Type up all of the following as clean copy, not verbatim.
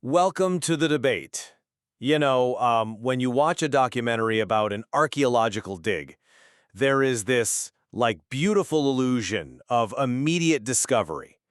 Welcome to the debate. When you watch a documentary about an archaeological dig, there is this, beautiful illusion of immediate discovery.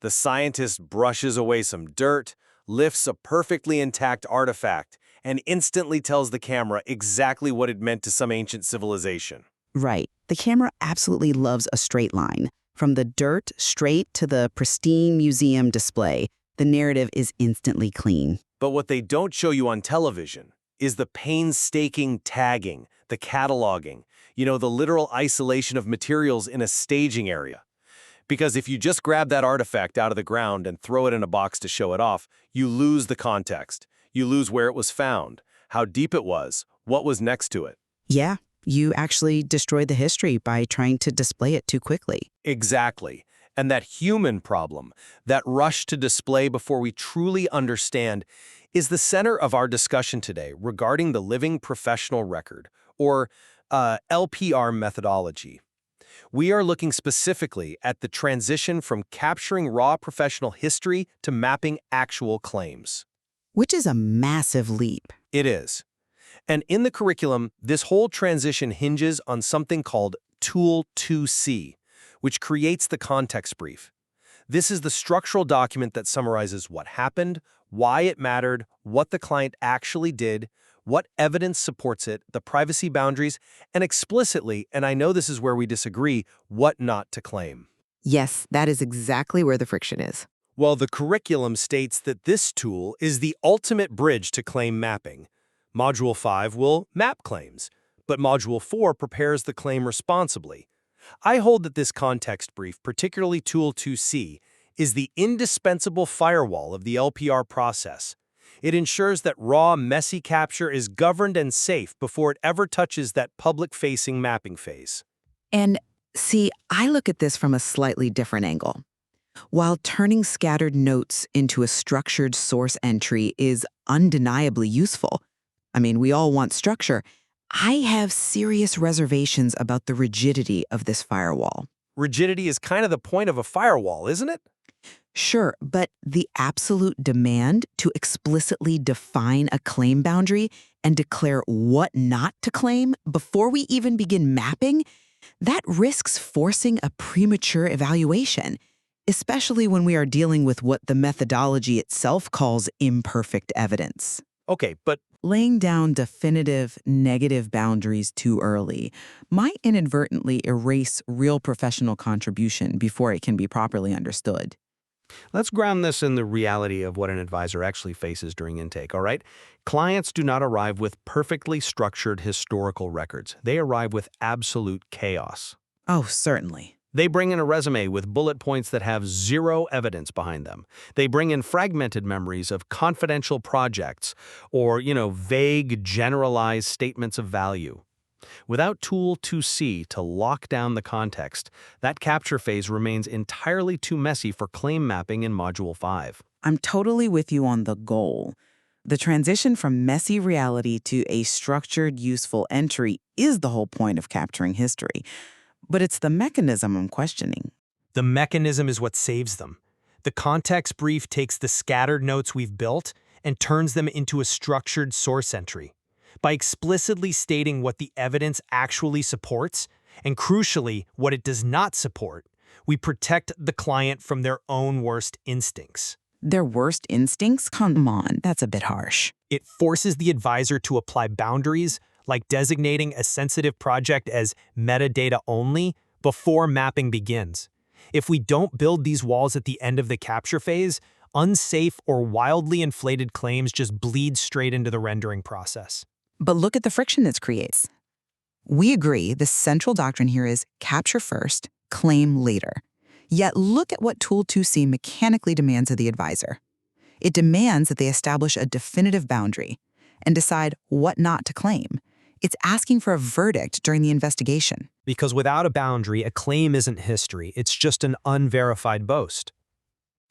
The scientist brushes away some dirt, lifts a perfectly intact artifact, and instantly tells the camera exactly what it meant to some ancient civilization. Right. The camera absolutely loves a straight line. From the dirt straight to the pristine museum display, the narrative is instantly clean. But what they don't show you on television is the painstaking tagging, the cataloging, the literal isolation of materials in a staging area. Because if you just grab that artifact out of the ground and throw it in a box to show it off, you lose the context. You lose where it was found, how deep it was, what was next to it. Yeah, you actually destroyed the history by trying to display it too quickly. Exactly. And that human problem, that rush to display before we truly understand, is the center of our discussion today regarding the living professional record, or LPR methodology. We are looking specifically at the transition from capturing raw professional history to mapping actual claims. Which is a massive leap. It is. And in the curriculum, this whole transition hinges on something called Tool 2C, which creates the context brief. This is the structural document that summarizes what happened, why it mattered, what the client actually did, what evidence supports it, the privacy boundaries, and explicitly, and I know this is where we disagree, what not to claim. Yes, that is exactly where the friction is. Well, the curriculum states that this tool is the ultimate bridge to claim mapping. Module 5 will map claims, but Module 4 prepares the claim responsibly. I hold that this context brief, particularly Tool 2C, is the indispensable firewall of the LPR process. It ensures that raw, messy capture is governed and safe before it ever touches that public-facing mapping phase. And see, I look at this from a slightly different angle. While turning scattered notes into a structured source entry is undeniably useful, we all want structure, I have serious reservations about the rigidity of this firewall. Rigidity is kind of the point of a firewall, isn't it? Sure, but the absolute demand to explicitly define a claim boundary and declare what not to claim before we even begin mapping, that risks forcing a premature evaluation, especially when we are dealing with what the methodology itself calls imperfect evidence. Okay, but Laying down definitive negative boundaries too early might inadvertently erase real professional contribution before it can be properly understood. Let's ground this in the reality of what an advisor actually faces during intake, all right? Clients do not arrive with perfectly structured historical records. They arrive with absolute chaos. Oh, certainly. They bring in a resume with bullet points that have zero evidence behind them. They bring in fragmented memories of confidential projects or, vague, generalized statements of value. Without Tool 2C to lock down the context, that capture phase remains entirely too messy for claim mapping in Module 5. I'm totally with you on the goal. The transition from messy reality to a structured, useful entry is the whole point of capturing history. But it's the mechanism I'm questioning. The mechanism is what saves them. The context brief takes the scattered notes we've built and turns them into a structured source entry. By explicitly stating what the evidence actually supports, and crucially, what it does not support, we protect the client from their own worst instincts. Their worst instincts? Come on, that's a bit harsh. It forces the advisor to apply boundaries, like designating a sensitive project as metadata only before mapping begins. If we don't build these walls at the end of the capture phase, unsafe or wildly inflated claims just bleed straight into the rendering process. But look at the friction this creates. We agree the central doctrine here is capture first, claim later. Yet look at what Tool 2C mechanically demands of the advisor. It demands that they establish a definitive boundary and decide what not to claim. It's asking for a verdict during the investigation. Because without a boundary, a claim isn't history. It's just an unverified boast.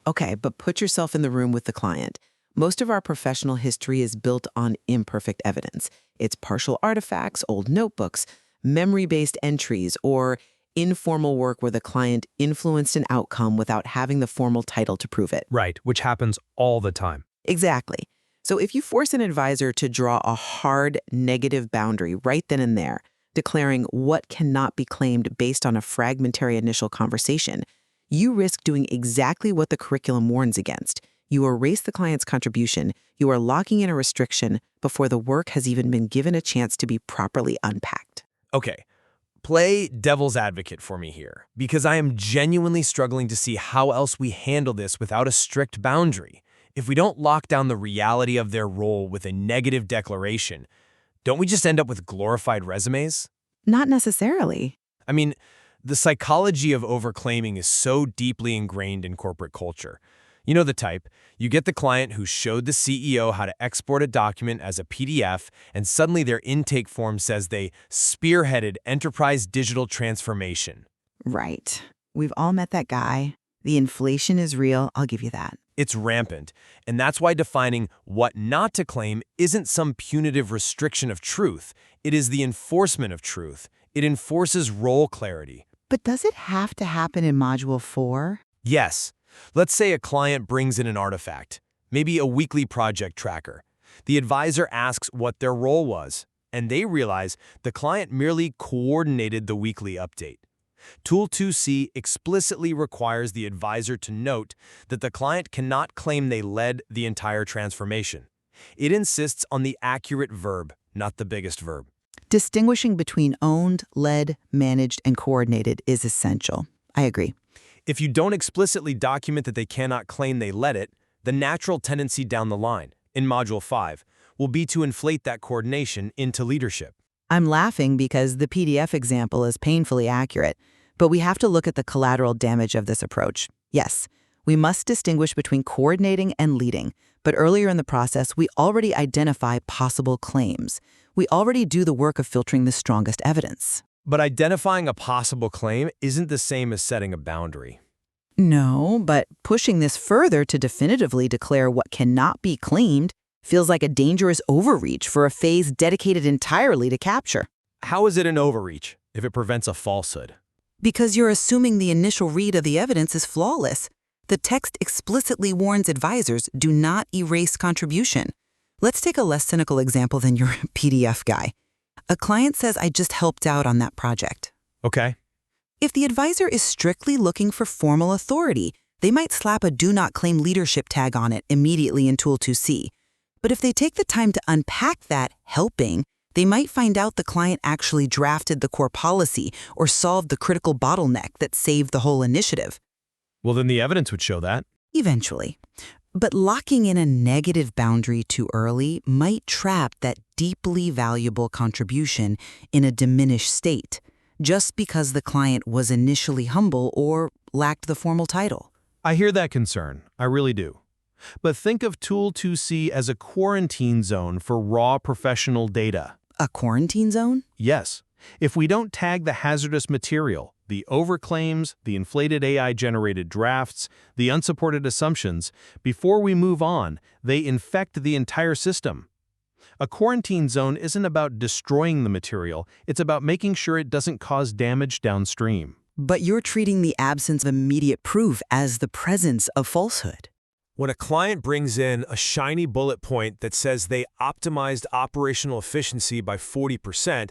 Okay, but put yourself in the room with the client. Most of our professional history is built on imperfect evidence. It's partial artifacts, old notebooks, memory-based entries, or informal work where the client influenced an outcome without having the formal title to prove it. Right, which happens all the time. Exactly. So if you force an advisor to draw a hard negative boundary right then and there, declaring what cannot be claimed based on a fragmentary initial conversation, you risk doing exactly what the curriculum warns against. You erase the client's contribution, you are locking in a restriction before the work has even been given a chance to be properly unpacked. Okay, play devil's advocate for me here, because I am genuinely struggling to see how else we handle this without a strict boundary. If we don't lock down the reality of their role with a negative declaration, don't we just end up with glorified resumes? Not necessarily. I mean, the psychology of overclaiming is so deeply ingrained in corporate culture. You know the type. You get the client who showed the CEO how to export a document as a PDF, and suddenly their intake form says they spearheaded enterprise digital transformation. Right. We've all met that guy. The inflation is real, I'll give you that. It's rampant, and that's why defining what not to claim isn't some punitive restriction of truth. It is the enforcement of truth. It enforces role clarity. But does it have to happen in Module 4? Yes. Let's say a client brings in an artifact, maybe a weekly project tracker. The advisor asks what their role was, and they realize the client merely coordinated the weekly update. Tool 2C explicitly requires the advisor to note that the client cannot claim they led the entire transformation. It insists on the accurate verb, not the biggest verb. Distinguishing between owned, led, managed, and coordinated is essential. I agree. If you don't explicitly document that they cannot claim they led it, the natural tendency down the line, in Module 5, will be to inflate that coordination into leadership. I'm laughing because the PDF example is painfully accurate, but we have to look at the collateral damage of this approach. Yes, we must distinguish between coordinating and leading, but earlier in the process, we already identify possible claims. We already do the work of filtering the strongest evidence. But identifying a possible claim isn't the same as setting a boundary. No, but pushing this further to definitively declare what cannot be claimed feels like a dangerous overreach for a phase dedicated entirely to capture. How is it an overreach if it prevents a falsehood? Because you're assuming the initial read of the evidence is flawless. The text explicitly warns advisors, do not erase contribution. Let's take a less cynical example than your PDF guy. A client says, I just helped out on that project. Okay. If the advisor is strictly looking for formal authority, they might slap a do not claim leadership tag on it immediately in Tool 2C. But if they take the time to unpack that helping, they might find out the client actually drafted the core policy or solved the critical bottleneck that saved the whole initiative. Well, then the evidence would show that. Eventually. But locking in a negative boundary too early might trap that deeply valuable contribution in a diminished state, just because the client was initially humble or lacked the formal title. I hear that concern. I really do. But think of Tool 2C as a quarantine zone for raw professional data. A quarantine zone? Yes. If we don't tag the hazardous material, the overclaims, the inflated AI-generated drafts, the unsupported assumptions, before we move on, they infect the entire system. A quarantine zone isn't about destroying the material, it's about making sure it doesn't cause damage downstream. But you're treating the absence of immediate proof as the presence of falsehood. When a client brings in a shiny bullet point that says they optimized operational efficiency by 40%,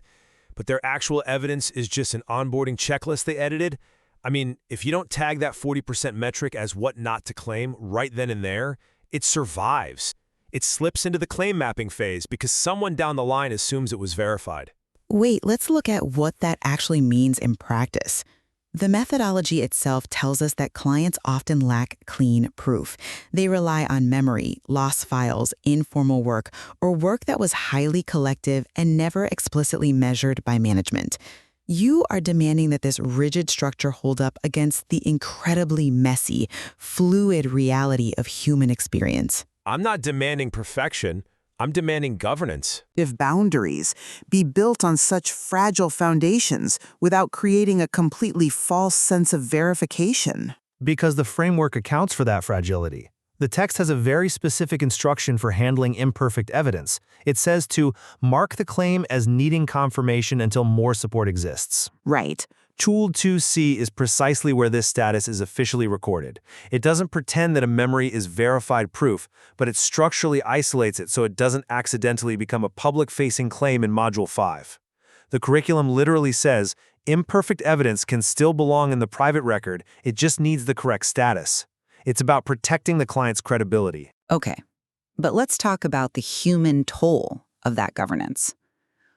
but their actual evidence is just an onboarding checklist they edited, I mean, if you don't tag that 40% metric as what not to claim right then and there, it survives. It slips into the claim mapping phase because someone down the line assumes it was verified. Wait, let's look at what that actually means in practice. The methodology itself tells us that clients often lack clean proof. They rely on memory, lost files, informal work, or work that was highly collective and never explicitly measured by management. You are demanding that this rigid structure hold up against the incredibly messy, fluid reality of human experience. I'm not demanding perfection. I'm demanding governance. If boundaries be built on such fragile foundations without creating a completely false sense of verification. Because the framework accounts for that fragility. The text has a very specific instruction for handling imperfect evidence. It says to mark the claim as needing confirmation until more support exists. Right. Tool 2C is precisely where this status is officially recorded. It doesn't pretend that a memory is verified proof, but it structurally isolates it so it doesn't accidentally become a public-facing claim in Module 5. The curriculum literally says, imperfect evidence can still belong in the private record, it just needs the correct status. It's about protecting the client's credibility. Okay, but let's talk about the human toll of that governance.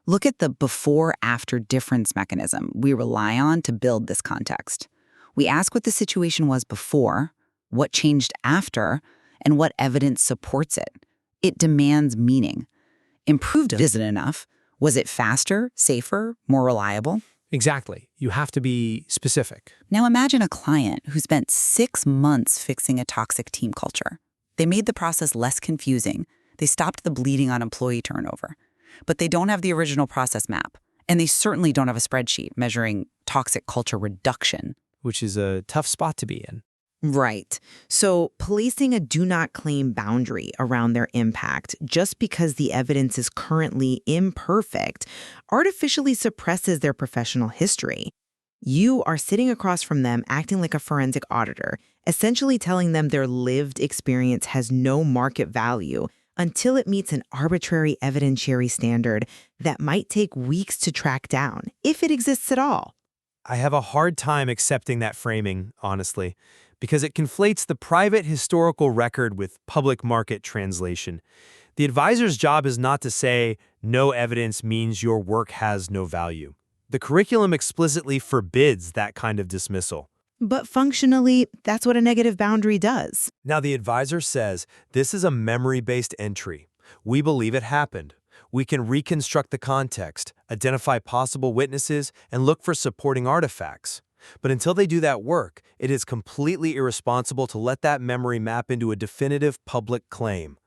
Look at the before-after difference mechanism we rely on to build this context. We ask what the situation was before, what changed after, and what evidence supports it. It demands meaning. Improved isn't enough. Was it faster, safer, more reliable? Exactly. You have to be specific. Now imagine a client who spent 6 months fixing a toxic team culture. They made the process less confusing. They stopped the bleeding on employee turnover. But they don't have the original process map. And they certainly don't have a spreadsheet measuring toxic culture reduction. Which is a tough spot to be in. Right. So placing a do not claim boundary around their impact just because the evidence is currently imperfect artificially suppresses their professional history. You are sitting across from them acting like a forensic auditor, essentially telling them their lived experience has no market value until it meets an arbitrary evidentiary standard that might take weeks to track down, if it exists at all. I have a hard time accepting that framing, honestly, because it conflates the private historical record with public market translation. The advisor's job is not to say, no evidence means your work has no value. The curriculum explicitly forbids that kind of dismissal. But functionally, that's what a negative boundary does. Now, the advisor says, this is a memory-based entry. We believe it happened. We can reconstruct the context, identify possible witnesses, and look for supporting artifacts. But until they do that work, it is completely irresponsible to let that memory map into a definitive public claim.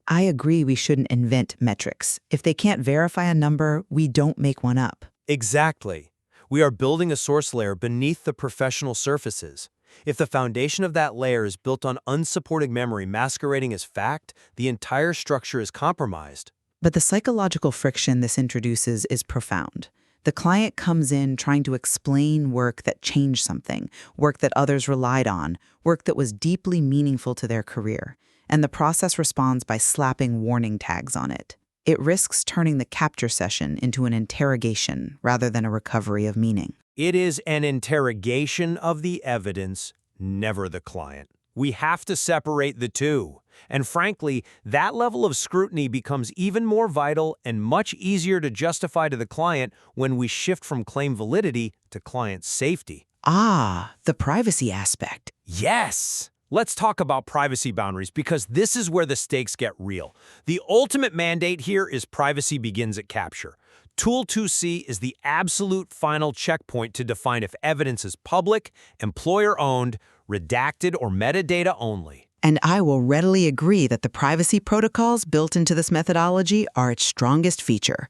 I agree we shouldn't invent metrics. If they can't verify a number, we don't make one up. Exactly. We are building a source layer beneath the professional surfaces. If the foundation of that layer is built on unsupported memory masquerading as fact, the entire structure is compromised. But the psychological friction this introduces is profound. The client comes in trying to explain work that changed something, work that others relied on, work that was deeply meaningful to their career, and the process responds by slapping warning tags on it. It risks turning the capture session into an interrogation rather than a recovery of meaning. It is an interrogation of the evidence, never the client. We have to separate the two. And frankly, that level of scrutiny becomes even more vital and much easier to justify to the client when we shift from claim validity to client safety. Ah, the privacy aspect. Yes! Let's talk about privacy boundaries because this is where the stakes get real. The ultimate mandate here is privacy begins at capture. Tool 2C is the absolute final checkpoint to define if evidence is public, employer-owned, redacted, or metadata only. And I will readily agree that the privacy protocols built into this methodology are its strongest feature.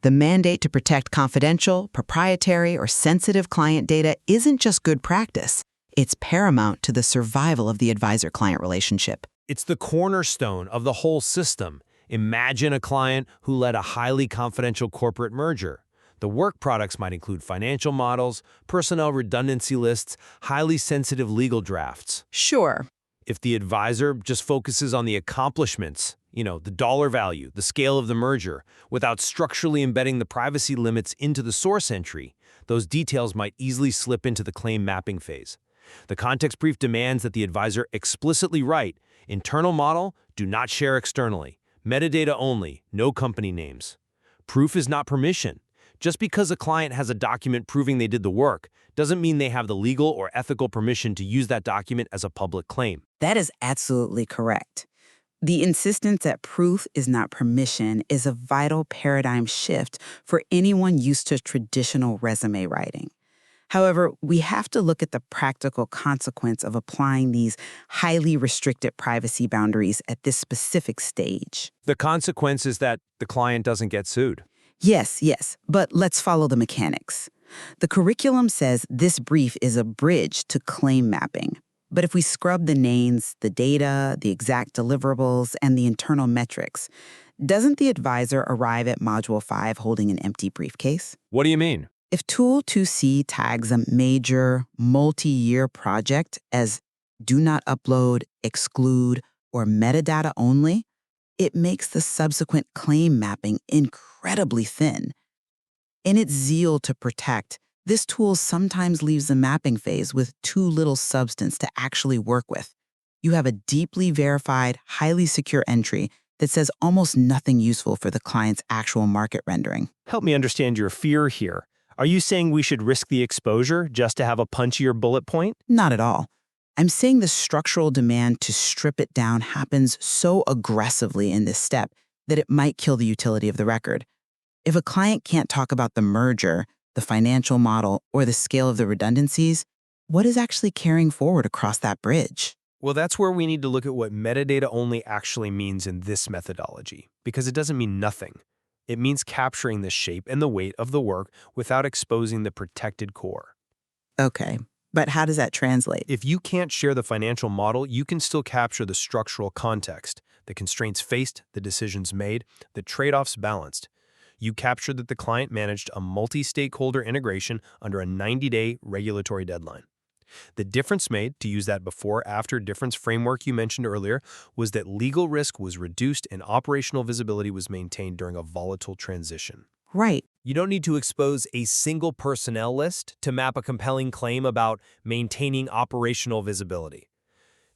The mandate to protect confidential, proprietary, or sensitive client data isn't just good practice. It's paramount to the survival of the advisor-client relationship. It's the cornerstone of the whole system. Imagine a client who led a highly confidential corporate merger. The work products might include financial models, personnel redundancy lists, highly sensitive legal drafts. Sure. If the advisor just focuses on the accomplishments, the dollar value, the scale of the merger, without structurally embedding the privacy limits into the source entry, those details might easily slip into the claim mapping phase. The context brief demands that the advisor explicitly write, internal model, do not share externally. Metadata only, no company names. Proof is not permission. Just because a client has a document proving they did the work doesn't mean they have the legal or ethical permission to use that document as a public claim. That is absolutely correct. The insistence that proof is not permission is a vital paradigm shift for anyone used to traditional resume writing. However, we have to look at the practical consequence of applying these highly restricted privacy boundaries at this specific stage. The consequence is that the client doesn't get sued. Yes, but let's follow the mechanics. The curriculum says this brief is a bridge to claim mapping. But if we scrub the names, the data, the exact deliverables, and the internal metrics, doesn't the advisor arrive at Module 5 holding an empty briefcase? What do you mean? If Tool 2C tags a major, multi-year project as do not upload, exclude, or metadata only, it makes the subsequent claim mapping incredibly thin. In its zeal to protect, this tool sometimes leaves the mapping phase with too little substance to actually work with. You have a deeply verified, highly secure entry that says almost nothing useful for the client's actual market rendering. Help me understand your fear here. Are you saying we should risk the exposure just to have a punchier bullet point? Not at all. I'm saying the structural demand to strip it down happens so aggressively in this step that it might kill the utility of the record. If a client can't talk about the merger, the financial model, or the scale of the redundancies, what is actually carrying forward across that bridge? Well, that's where we need to look at what metadata only actually means in this methodology, because it doesn't mean nothing. It means capturing the shape and the weight of the work without exposing the protected core. Okay, but how does that translate? If you can't share the financial model, you can still capture the structural context, the constraints faced, the decisions made, the trade-offs balanced. You captured that the client managed a multi-stakeholder integration under a 90-day regulatory deadline. The difference made, to use that before-after difference framework you mentioned earlier, was that legal risk was reduced and operational visibility was maintained during a volatile transition. Right. You don't need to expose a single personnel list to map a compelling claim about maintaining operational visibility.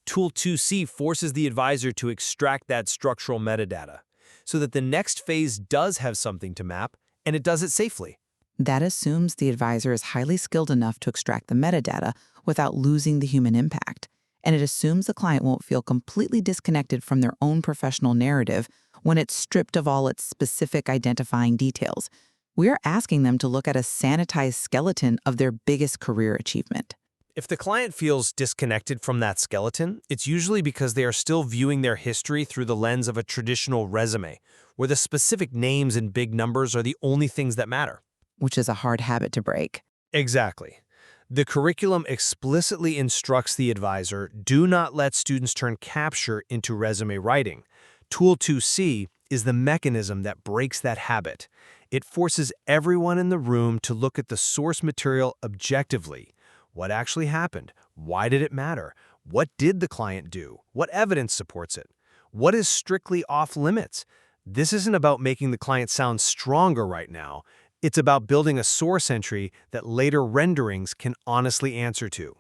Tool 2C forces the advisor to extract that structural metadata so that the next phase does have something to map, and it does it safely. That assumes the advisor is highly skilled enough to extract the metadata without losing the human impact. And it assumes the client won't feel completely disconnected from their own professional narrative when it's stripped of all its specific identifying details. We're asking them to look at a sanitized skeleton of their biggest career achievement. If the client feels disconnected from that skeleton, it's usually because they are still viewing their history through the lens of a traditional resume, where the specific names and big numbers are the only things that matter. Which is a hard habit to break. Exactly. The curriculum explicitly instructs the advisor, do not let students turn capture into resume writing. Tool 2C is the mechanism that breaks that habit. It forces everyone in the room to look at the source material objectively. What actually happened? Why did it matter? What did the client do? What evidence supports it? What is strictly off limits? This isn't about making the client sound stronger right now. It's about building a source entry that later renderings can honestly answer to.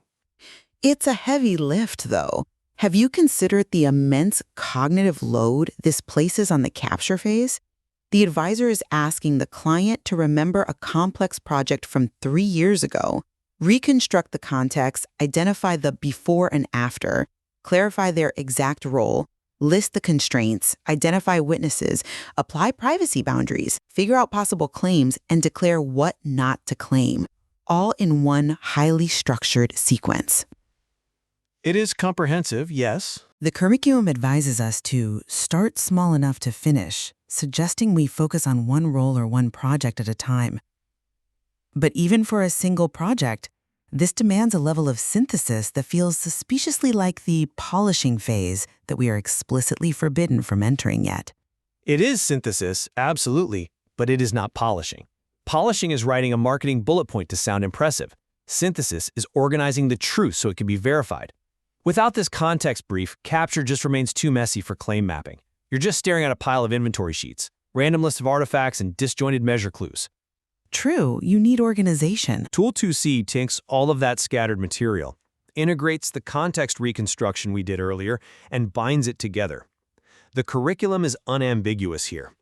It's a heavy lift, though. Have you considered the immense cognitive load this places on the capture phase? The advisor is asking the client to remember a complex project from 3 years ago, reconstruct the context, identify the before and after, clarify their exact role, list the constraints, identify witnesses, apply privacy boundaries, figure out possible claims, and declare what not to claim, all in one highly structured sequence. It is comprehensive, yes. The curriculum advises us to start small enough to finish, suggesting we focus on one role or one project at a time. But even for a single project, this demands a level of synthesis that feels suspiciously like the polishing phase that we are explicitly forbidden from entering yet. It is synthesis, absolutely, but it is not polishing. Polishing is writing a marketing bullet point to sound impressive. Synthesis is organizing the truth so it can be verified. Without this context brief, capture just remains too messy for claim mapping. You're just staring at a pile of inventory sheets, random lists of artifacts, and disjointed measure clues. True, you need organization. Tool 2C takes all of that scattered material, integrates the context reconstruction we did earlier, and binds it together. The curriculum is unambiguous here.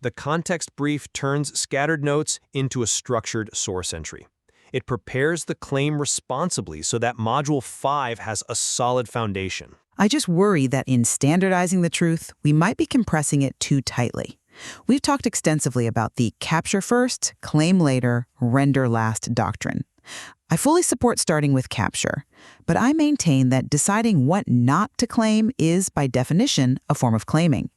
The context brief turns scattered notes into a structured source entry. It prepares the claim responsibly so that Module 5 has a solid foundation. I just worry that in standardizing the truth, we might be compressing it too tightly. We've talked extensively about the capture first, claim later, render last doctrine. I fully support starting with capture, but I maintain that deciding what not to claim is, by definition, a form of claiming.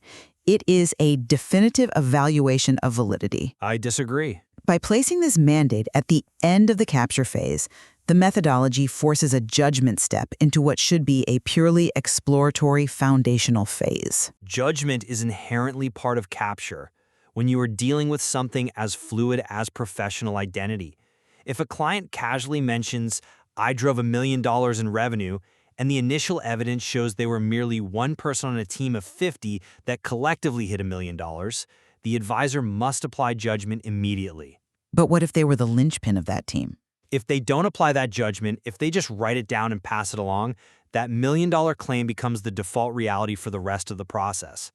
It is a definitive evaluation of validity. I disagree. By placing this mandate at the end of the capture phase, the methodology forces a judgment step into what should be a purely exploratory foundational phase. Judgment is inherently part of capture when you are dealing with something as fluid as professional identity. If a client casually mentions, "I drove $1 million in revenue," and the initial evidence shows they were merely one person on a team of 50 that collectively hit $1 million, the advisor must apply judgment immediately. But what if they were the linchpin of that team? If they don't apply that judgment, if they just write it down and pass it along, that $1 million claim becomes the default reality for the rest of the process.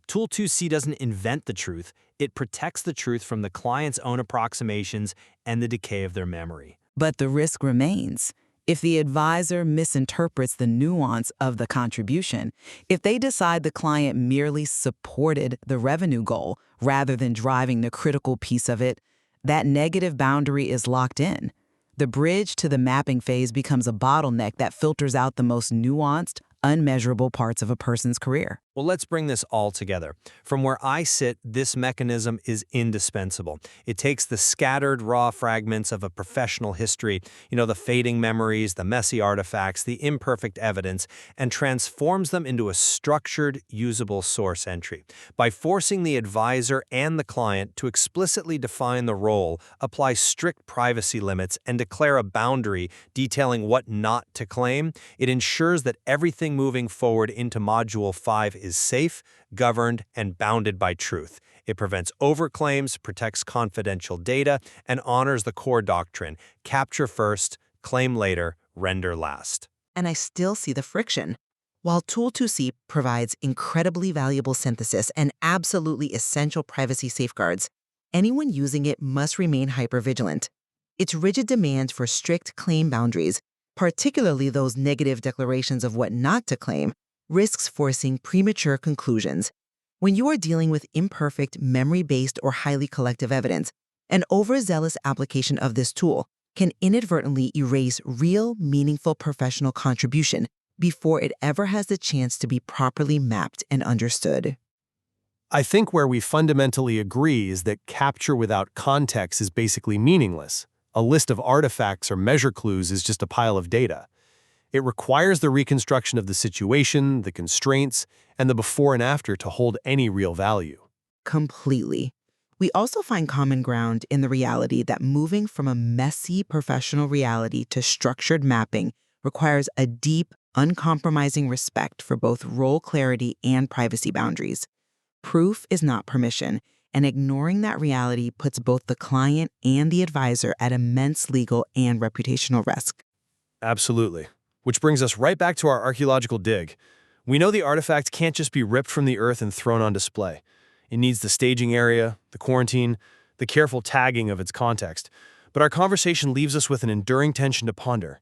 Tool 2C doesn't invent the truth, it protects the truth from the client's own approximations and the decay of their memory. But the risk remains. If the advisor misinterprets the nuance of the contribution, if they decide the client merely supported the revenue goal rather than driving the critical piece of it, that negative boundary is locked in. The bridge to the mapping phase becomes a bottleneck that filters out the most nuanced, unmeasurable parts of a person's career. Well, let's bring this all together. From where I sit, this mechanism is indispensable. It takes the scattered, raw fragments of a professional history, the fading memories, the messy artifacts, the imperfect evidence, and transforms them into a structured, usable source entry. By forcing the advisor and the client to explicitly define the role, apply strict privacy limits, and declare a boundary detailing what not to claim, it ensures that everything moving forward into Module 5 is safe, governed, and bounded by truth. It prevents overclaims, protects confidential data, and honors the core doctrine: capture first, claim later, render last. And I still see the friction. While Tool 2C provides incredibly valuable synthesis and absolutely essential privacy safeguards, anyone using it must remain hypervigilant. Its rigid demands for strict claim boundaries, particularly those negative declarations of what not to claim, risks forcing premature conclusions. When you are dealing with imperfect, memory-based, or highly collective evidence, an overzealous application of this tool can inadvertently erase real, meaningful professional contribution before it ever has the chance to be properly mapped and understood. I think where we fundamentally agree is that capture without context is basically meaningless. A list of artifacts or measure clues is just a pile of data. It requires the reconstruction of the situation, the constraints, and the before and after to hold any real value. Completely. We also find common ground in the reality that moving from a messy professional reality to structured mapping requires a deep, uncompromising respect for both role clarity and privacy boundaries. Proof is not permission, and ignoring that reality puts both the client and the advisor at immense legal and reputational risk. Absolutely. Which brings us right back to our archaeological dig. We know the artifact can't just be ripped from the earth and thrown on display. It needs the staging area, the quarantine, the careful tagging of its context. But our conversation leaves us with an enduring tension to ponder.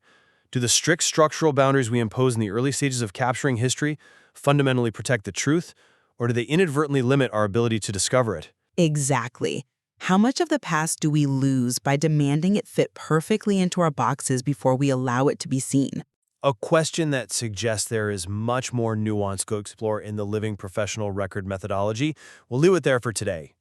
Do the strict structural boundaries we impose in the early stages of capturing history fundamentally protect the truth, or do they inadvertently limit our ability to discover it? Exactly. How much of the past do we lose by demanding it fit perfectly into our boxes before we allow it to be seen? A question that suggests there is much more nuance to explore in the living professional record methodology. We'll leave it there for today.